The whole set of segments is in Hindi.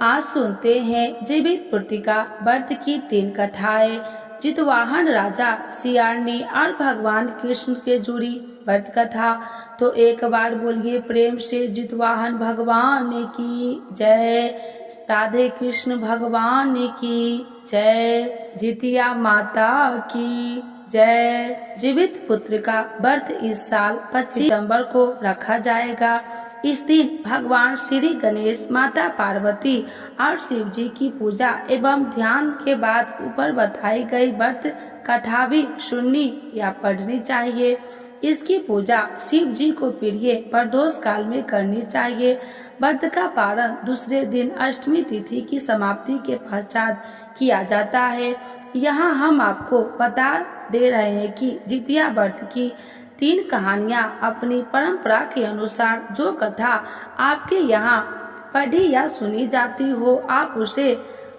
आज सुनते हैं जीवित पुत्रिका व्रत की 3 कथाएं। जितवाहन राजा सियारनी और भगवान कृष्ण के जुड़ी व्रत कथा। तो एक बार बोलिए प्रेम से जितवाहन भगवान की जय, राधे कृष्ण भगवान की जय, जितिया माता की जय। जीवित पुत्र का व्रत इस साल 25 सितंबर को रखा जाएगा। इस दिन भगवान श्री गणेश, माता पार्वती और शिव जी की पूजा एवं ध्यान के बाद ऊपर बताई गई व्रत कथा भी सुननी या पढ़नी चाहिए। इसकी पूजा शिव जी को प्रिय प्रदोष काल में करनी चाहिए। व्रत का पारण दूसरे दिन अष्टमी तिथि की समाप्ति के पश्चात किया जाता है। यहाँ हम आपको बता दे रहे हैं कि जितिया व्रत की 3 कहानियाँ अपनी परंपरा के अनुसार जो कथा आपके यहाँ पढ़ी या सुनी जाती हो, आप उसे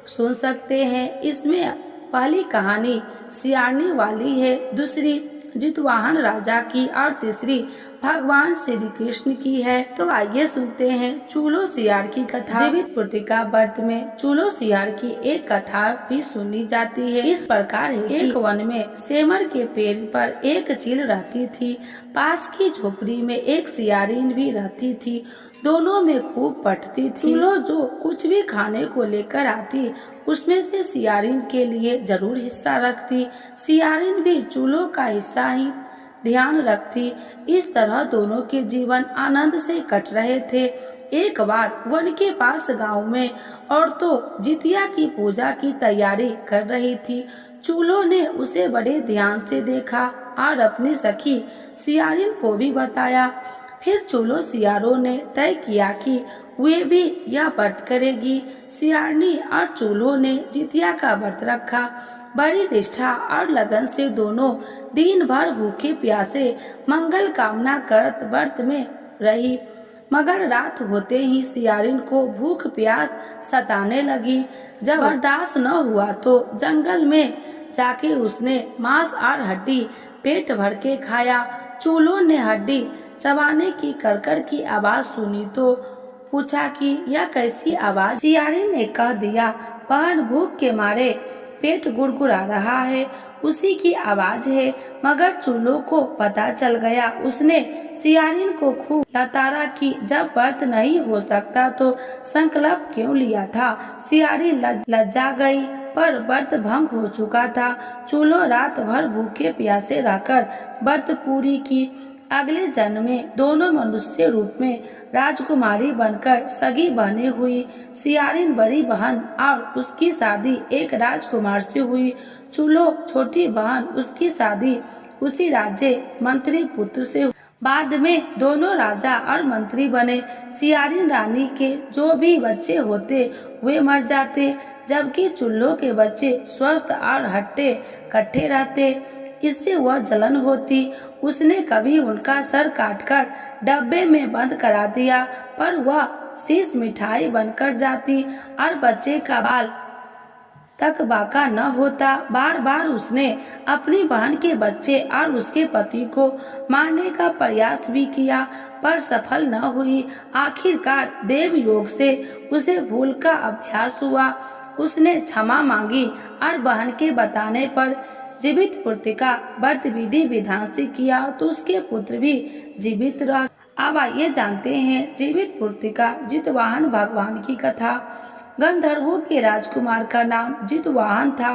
सुन सकते हैं। इसमें पहली कहानी सियारनी वाली है, दूसरी जितवाहन राजा की और तीसरी भगवान श्री कृष्ण की है। तो आइए सुनते हैं चूलो सियार की कथा। जीवित पुत्रिका व्रत में चूलो सियार की एक कथा भी सुनी जाती है। इस प्रकार है कि एक वन में सेमर के पेड़ पर एक चील रहती थी। पास की झोपड़ी में एक सियारिन भी रहती थी। दोनों में खूब पटती थी। चूलो जो कुछ भी खाने को लेकर आती उसमें से सियारिन के लिए जरूर हिस्सा रखती। सियारिन भी चूलो का हिस्सा ही ध्यान रखती। इस तरह दोनों के जीवन आनंद से कट रहे थे। एक बार वन के पास गांव में औरतों जितिया की पूजा की तैयारी कर रही थी। चूलो ने उसे बड़े ध्यान से देखा और अपनी सखी सियारिन को भी बताया। फिर चूलो सियारों ने तय किया कि वे भी यह व्रत करेगी। सियारनी और चूलो ने जितिया का व्रत रखा। बड़ी निष्ठा और लगन से दोनों दिन भर भूखे प्यासे मंगल कामना करत व्रत में रही। मगर रात होते ही सियारिन को भूख प्यास सताने लगी। जब बर्दाश्त न हुआ तो जंगल में जाके उसने मांस और हड्डी पेट भर के खाया। चूलो ने हड्डी चबाने की करकर की आवाज सुनी तो पूछा कि यह कैसी आवाज। सियारिन ने कह दिया, बहन भूख के मारे पेट गुड़गुड़ा रहा है, उसी की आवाज है। मगर चूलो को पता चल गया। उसने सियारिन को खूब लताड़ा कि जब व्रत नहीं हो सकता तो संकल्प क्यों लिया था। सियारिन लज्जा गई, पर व्रत भंग हो चुका था। चूलो रात भर भूखे प्यासे रहकर व्रत पूरी की। अगले जन्म में दोनों मनुष्य रूप में राजकुमारी बनकर सगी बहनें हुई। सियारिन बड़ी बहन और उसकी शादी एक राजकुमार से हुई। चूलो छोटी बहन, उसकी शादी उसी राज्य मंत्री पुत्र से हुई। बाद में दोनों राजा और मंत्री बने। सियारिन रानी के जो भी बच्चे होते वे मर जाते, जबकि चूल्लो के बच्चे स्वस्थ और हट्टे कट्टे रहते। इससे वह जलन होती। उसने कभी उनका सर काटकर डब्बे में बंद करा दिया, पर वह शीश मिठाई बनकर जाती और बच्चे का बाल तक बाका न होता। बार बार उसने अपनी बहन के बच्चे और उसके पति को मारने का प्रयास भी किया, पर सफल न हुई। आखिरकार देव योग से उसे भूल का अभ्यास हुआ। उसने क्षमा मांगी और बहन के बताने पर जीवित पुत्रिका व्रत विधि विधान से किया तो उसके पुत्र भी जीवित रह। अब आइए जानते हैं जीवित पुत्रिका जितवाहन भगवान की कथा। गंधर्वों के राजकुमार का नाम जितवाहन था।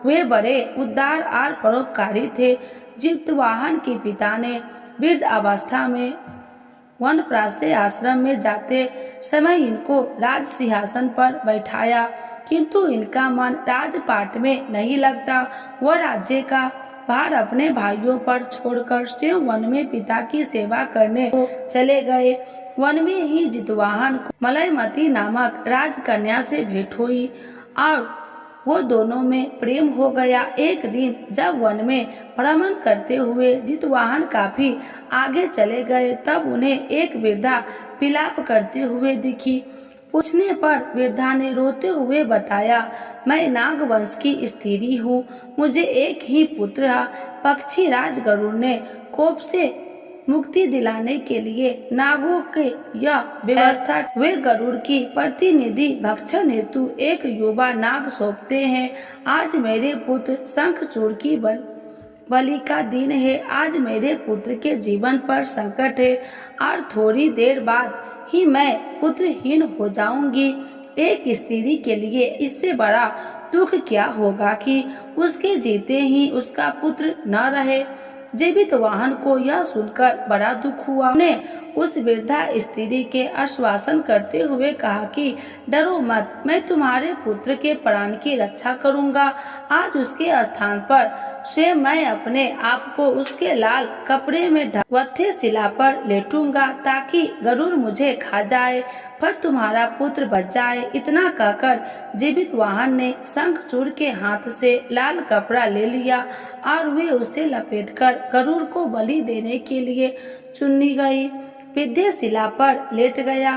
वे बड़े उदार और परोपकारी थे। जितवाहन के पिता ने वृद्ध अवस्था में वनप्राश आश्रम में जाते समय इनको राज सिंहासन पर बैठाया, किंतु इनका मन राजपाट में नहीं लगता। वह राज्य का भार अपने भाइयों पर छोड़कर स्वयं वन में पिता की सेवा करने को चले गए। वन में ही जितवाहन को मलयमती नामक राजकन्या से भेंट हुई और वो दोनों में प्रेम हो गया। एक दिन जब वन में भ्रमण करते हुए जितवाहन काफी आगे चले गए, तब उन्हें एक वृद्धा विलाप करते हुए दिखी। पूछने पर वृद्धा ने रोते हुए बताया, मैं नाग वंश की स्त्री हूँ, मुझे एक ही पुत्र है। पक्षी राज गरुड़ ने कोप से मुक्ति दिलाने के लिए नागों के यह व्यवस्था वे गरुड़ की प्रतिनिधि भक्षण हेतु एक युवा नाग सौंपते हैं। आज मेरे पुत्र शंखचूड़ की बलि का दिन है। आज मेरे पुत्र के जीवन पर संकट है और थोड़ी देर बाद ही मैं पुत्रहीन हो जाऊंगी। एक स्त्री के लिए इससे बड़ा दुख क्या होगा कि उसके जीते ही उसका पुत्र न रहे। जीवित वाहन को यह सुनकर बड़ा दुख हुआ। उन्हें उस वृद्धा स्त्री के आश्वासन करते हुए कहा कि डरो मत, मैं तुम्हारे पुत्र के प्राण की रक्षा करूंगा। आज उसके स्थान पर स्वयं मैं अपने आप को उसके लाल कपड़े में वत्थे शिला पर लेटूंगा ताकि गरुड़ मुझे खा जाए, पर तुम्हारा पुत्र बच जाए। इतना कहकर जीवित वाहन ने शंखचूड़ के हाथ से लाल कपड़ा ले लिया और वे उसे लपेटकर गरुड़ को बलि देने के लिए चुनी गई विद्या शिला पर लेट गया।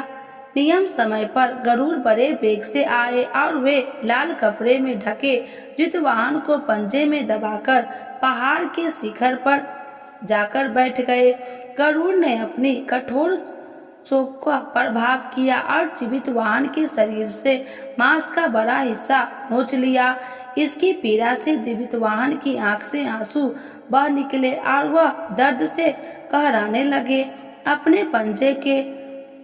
नियम समय पर गरुड़ बड़े वेग से आए और वे लाल कपड़े में ढके जितवाहन को पंजे में दबाकर पहाड़ के शिखर पर जाकर बैठ गए। गरुड़ ने अपनी कठोर चोक का प्रभाव किया और जीवित वाहन के शरीर से मांस का बड़ा हिस्सा नोच लिया। इसकी पीड़ा से जीवित वाहन की आंख से आंसू बह निकले और वह दर्द से कहराने लगे। अपने पंजे के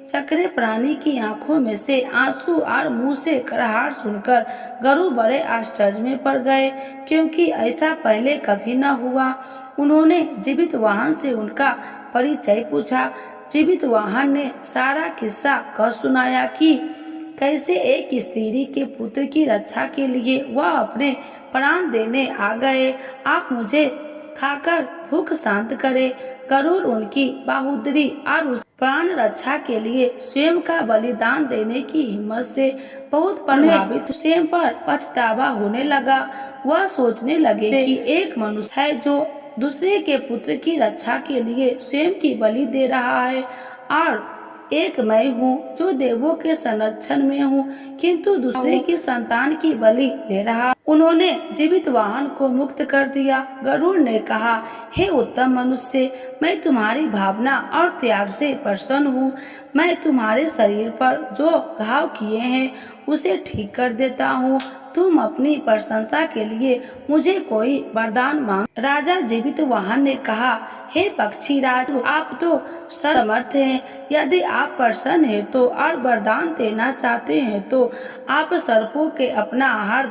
चक्रे प्राणी की आंखों में से आंसू और मुंह से कराहट सुनकर गरुड़ बड़े आश्चर्य में पड़ गए, क्योंकि ऐसा पहले कभी न हुआ। उन्होंने जीवित वाहन से उनका परिचय पूछा। जीवित वाहन ने सारा किस्सा कह सुनाया कि कैसे एक स्त्री के पुत्र की रक्षा के लिए वह अपने प्राण देने आ गए। आप मुझे खाकर भूख शांत करे। गरुड़ उनकी बहादुरी और उस प्राण रक्षा के लिए स्वयं का बलिदान देने की हिम्मत से बहुत प्रभावित। स्वयं पर पछतावा होने लगा। वह सोचने लगे कि एक मनुष्य है जो दूसरे के पुत्र की रक्षा के लिए स्वयं की बलि दे रहा है, और एक मैं हूँ जो देवों के संरक्षण में हूँ किंतु दूसरे की संतान की बलि ले रहा। उन्होंने जीवित वाहन को मुक्त कर दिया। गरुड़ ने कहा, हे उत्तम मनुष्य, मैं तुम्हारी भावना और त्याग से प्रसन्न हूँ। मैं तुम्हारे शरीर पर जो घाव किए हैं उसे ठीक कर देता हूँ। तुम अपनी प्रशंसा के लिए मुझे कोई वरदान मांग। राजा जीवित वाहन ने कहा, हे पक्षीराज, आप तो समर्थ हैं। यदि आप प्रसन्न हैं तो और वरदान देना चाहते हैं तो आप सर्पों के अपना आहार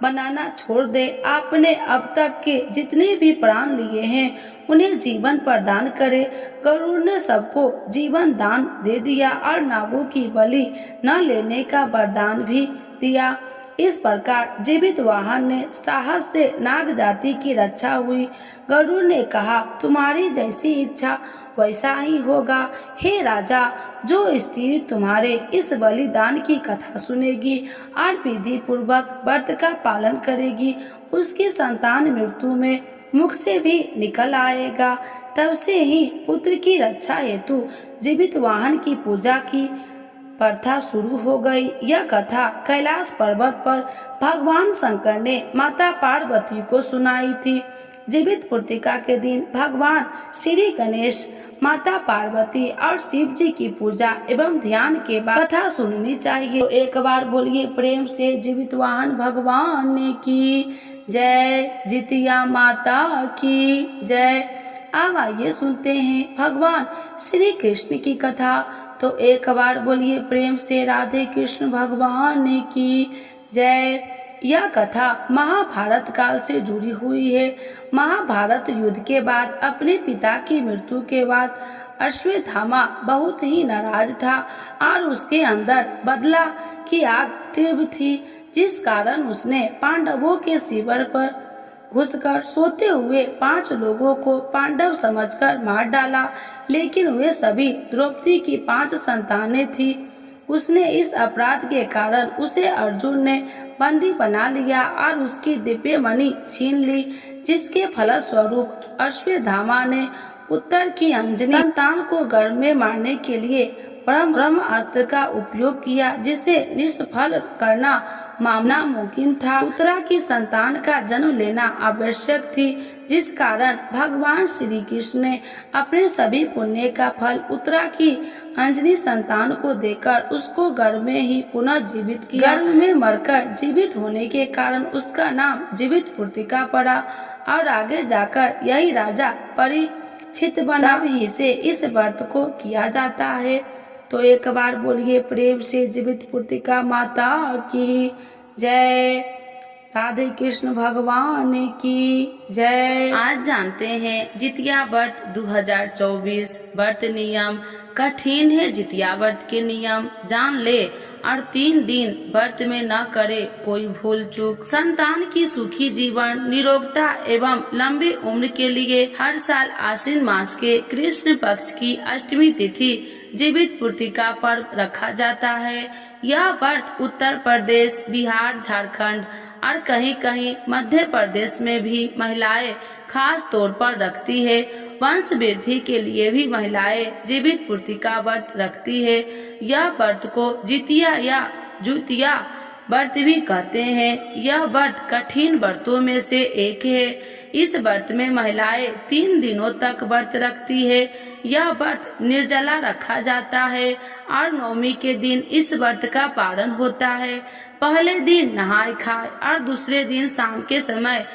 बनाना छोड़ दे। आपने अब तक के जितने भी प्राण लिए हैं उन्हें जीवन प्रदान करे। गरुड़ ने सबको जीवन दान दे दिया और नागों की बलि न लेने का वरदान भी दिया। इस प्रकार जीवित वाहन ने साहस से नाग जाति की रक्षा हुई। गरुड़ ने कहा, तुम्हारी जैसी इच्छा वैसा ही होगा। हे राजा, जो स्त्री तुम्हारे इस बलिदान की कथा सुनेगी और विधि पूर्वक व्रत का पालन करेगी, उसकी संतान मृत्यु में मुख से भी निकल आएगा। तब से ही पुत्र की रक्षा हेतु जीवित वाहन की पूजा की प्रथा शुरू हो गई। यह कथा कैलाश पर्वत पर भगवान शंकर ने माता पार्वती को सुनाई थी। जीवित पूर्तिका के दिन भगवान श्री गणेश, माता पार्वती और शिव जी की पूजा एवं ध्यान के बाद कथा सुननी चाहिए। तो एक बार बोलिए प्रेम से जीवित वाहन भगवान की जय, जितिया माता की जय। अब आइए सुनते हैं भगवान श्री कृष्ण की कथा। तो एक बार बोलिए प्रेम से राधे कृष्ण भगवान की जय। यह कथा महाभारत काल से जुड़ी हुई है। महाभारत युद्ध के बाद अपने पिता की मृत्यु के बाद अश्वत्थामा बहुत ही नाराज था और उसके अंदर बदला की आग तीव्र थी, जिस कारण उसने पांडवों के शिविर पर घुसकर सोते हुए 5 लोगों को पांडव समझकर मार डाला, लेकिन वे सभी द्रौपदी की 5 संतानें थी। उसने इस अपराध के कारण उसे अर्जुन ने बंदी बना लिया और उसकी दिव्य मणि छीन ली, जिसके फलस्वरूप अश्वत्थामा ने उत्तर की अंजनी संतान को गर्भ में मारने के लिए ब्रह्मास्त्र का उपयोग किया, जिसे निष्फल करना नामुमकिन था। उत्तरा की संतान का जन्म लेना आवश्यक थी, जिस कारण भगवान श्री कृष्ण ने अपने सभी पुण्य का फल उत्तरा की अंजनी संतान को देकर उसको गर्भ में ही पुनः जीवित किया। गर्भ में मरकर जीवित होने के कारण उसका नाम जीवित पुत्रिका पड़ा और आगे जाकर यही राजा परीक्षित बना। तब ही से इस व्रत को किया जाता है। तो एक बार बोलिए प्रेम से जीवित पुत्रिका माता की जय। राधे कृष्ण भगवान की जय। आज जानते हैं जितिया व्रत 2024 व्रत नियम। कठिन है जितिया व्रत के नियम, जान ले और 3 दिन व्रत में न करे कोई भूल चूक। संतान की सुखी जीवन, निरोगता एवं लंबी उम्र के लिए हर साल आश्विन मास के कृष्ण पक्ष की अष्टमी तिथि जीवित पुत्रिका पर्व रखा जाता है। यह व्रत उत्तर प्रदेश, बिहार, झारखंड और कहीं कहीं मध्य प्रदेश में भी महिलाएं खास तौर पर रखती है। वंश वृद्धि के लिए भी महिलाएं जीवित पुत्रिका व्रत रखती है। यह व्रत को जितिया या जुतिया व्रत भी कहते हैं। यह व्रत कठिन व्रतों में से एक है। इस व्रत में महिलाएं 3 दिनों तक व्रत रखती है। यह व्रत निर्जला रखा जाता है और नवमी के दिन इस व्रत का पालन होता है। पहले दिन नहाय खाए और दूसरे दिन शाम के समय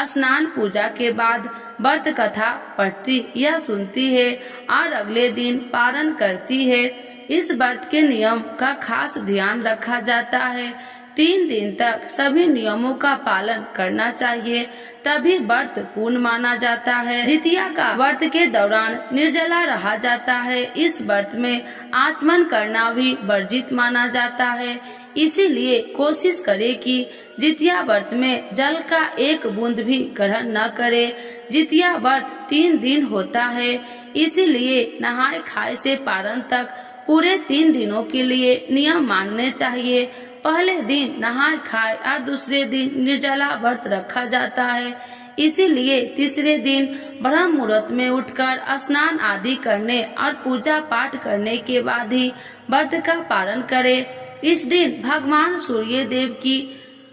स्नान पूजा के बाद व्रत कथा पढ़ती या सुनती है और अगले दिन पारण करती है। इस व्रत के नियम का खास ध्यान रखा जाता है। 3 दिन तक सभी नियमों का पालन करना चाहिए, तभी व्रत पूर्ण माना जाता है। जितिया का व्रत के दौरान निर्जला रहा जाता है। इस व्रत में आचमन करना भी वर्जित माना जाता है। इसीलिए कोशिश करें कि जितिया व्रत में जल का एक बूंद भी ग्रहण न करे। जितिया व्रत 3 दिन होता है, इसीलिए नहाए खाए से पारण तक पूरे 3 दिनों के लिए नियम मानने चाहिए। पहले दिन नहाए खाए और दूसरे दिन निर्जला व्रत रखा जाता है। इसीलिए तीसरे दिन ब्रह्म मुहूर्त में उठकर स्नान आदि करने और पूजा पाठ करने के बाद ही व्रत का पालन करें। इस दिन भगवान सूर्य देव की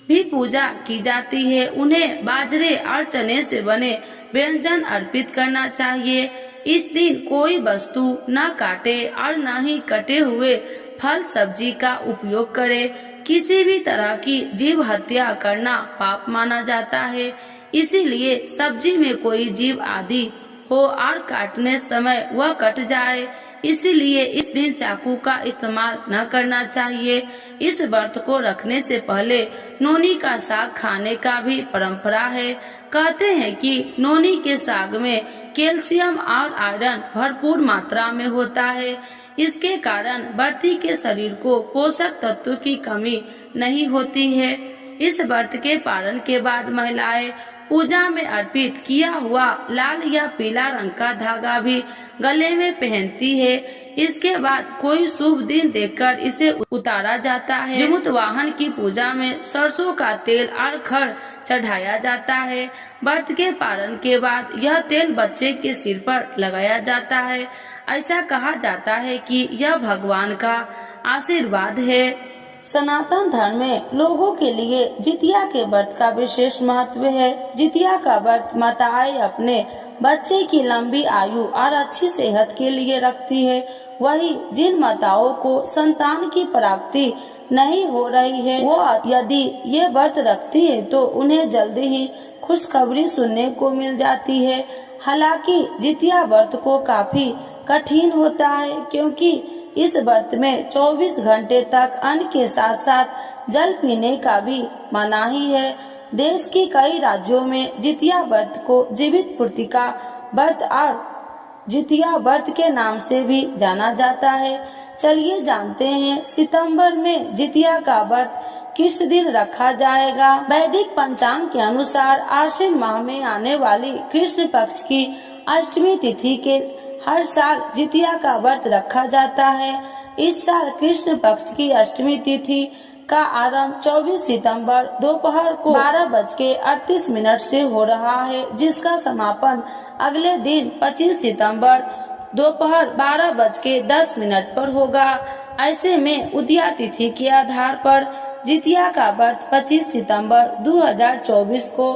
भी पूजा की जाती है। उन्हें बाजरे और चने से बने व्यंजन अर्पित करना चाहिए। इस दिन कोई वस्तु न काटे और न ही कटे हुए फल सब्जी का उपयोग करे। किसी भी तरह की जीव हत्या करना पाप माना जाता है। इसीलिए सब्जी में कोई जीव आदि हो और काटने समय वह कट जाए, इसीलिए इस दिन चाकू का इस्तेमाल न करना चाहिए। इस व्रत को रखने से पहले नोनी का साग खाने का भी परंपरा है। कहते हैं कि नोनी के साग में कैल्शियम और आयरन भरपूर मात्रा में होता है। इसके कारण व्रती के शरीर को पोषक तत्वों की कमी नहीं होती है। इस व्रत के पालन के बाद महिलाएं पूजा में अर्पित किया हुआ लाल या पीला रंग का धागा भी गले में पहनती है। इसके बाद कोई शुभ दिन देखकर इसे उतारा जाता है। जीमूत वाहन की पूजा में सरसों का तेल और खर चढ़ाया जाता है। व्रत के पालन के बाद यह तेल बच्चे के सिर पर लगाया जाता है। ऐसा कहा जाता है कि यह भगवान का आशीर्वाद है। सनातन धर्म में लोगों के लिए जितिया के व्रत का विशेष महत्व है। जितिया का व्रत माताएं अपने बच्चे की लंबी आयु और अच्छी सेहत के लिए रखती है। वही जिन माताओं को संतान की प्राप्ति नहीं हो रही है, वो यदि ये व्रत रखती है तो उन्हें जल्दी ही खुशखबरी सुनने को मिल जाती है। हालांकि जितिया व्रत को काफी कठिन होता है, क्योंकि इस व्रत में 24 घंटे तक अन्न के साथ साथ जल पीने का भी मनाही है। देश के कई राज्यों में जितिया व्रत को जीवित पुत्रिका व्रत और जितिया व्रत के नाम से भी जाना जाता है। चलिए जानते हैं सितंबर में जितिया का व्रत किस दिन रखा जाएगा। वैदिक पंचांग के अनुसार आश्विन माह में आने वाली कृष्ण पक्ष की अष्टमी तिथि के हर साल जितिया का व्रत रखा जाता है। इस साल कृष्ण पक्ष की अष्टमी तिथि का आरंभ 24 सितंबर दोपहर को 12:38 से हो रहा है, जिसका समापन अगले दिन 25 सितंबर दोपहर 12:10 पर होगा। ऐसे में उदया तिथि के आधार पर जितिया का व्रत 25 सितंबर 2024 को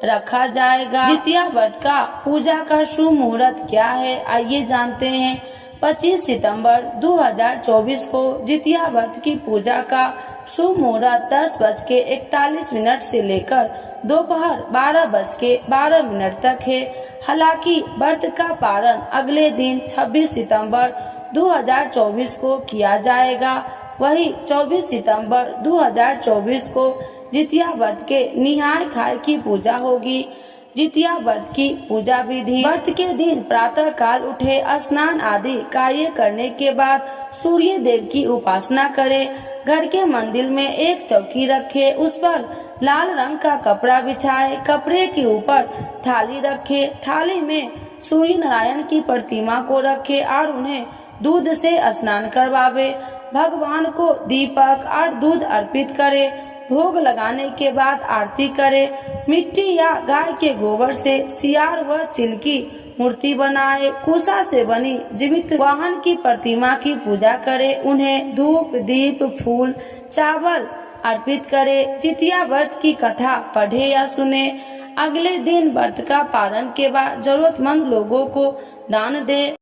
रखा जाएगा। जितिया व्रत का पूजा का शुभ मुहूर्त क्या है, आइए जानते हैं। 25 सितंबर 2024 को जितिया व्रत की पूजा का शुभ मुहूर्त 10:41 से लेकर दोपहर 12:12 तक है। हालांकि व्रत का पारण अगले दिन 26 सितंबर 2024 को किया जाएगा। वही 24 सितंबर 2024 को जितिया व्रत के निहाय खाए की पूजा होगी। जितिया व्रत की पूजा विधि। व्रत के दिन प्रातः काल उठे, स्नान आदि कार्य करने के बाद सूर्य देव की उपासना करें। घर के मंदिर में एक चौकी रखे, उस पर लाल रंग का कपड़ा बिछाए, कपड़े के ऊपर थाली रखे, थाली में सूर्य नारायण की प्रतिमा को रखे और उन्हें दूध से स्नान करवावे। भगवान को दीपक और दूध अर्पित करे। भोग लगाने के बाद आरती करे। मिट्टी या गाय के गोबर से सियार व चिल की मूर्ति बनाए। कुशा से बनी जीवित वाहन की प्रतिमा की पूजा करे। उन्हें धूप, दीप, फूल, चावल अर्पित करे। जितिया व्रत की कथा पढ़े या सुने। अगले दिन व्रत का पारण के बाद जरूरतमंद लोगों को दान दे।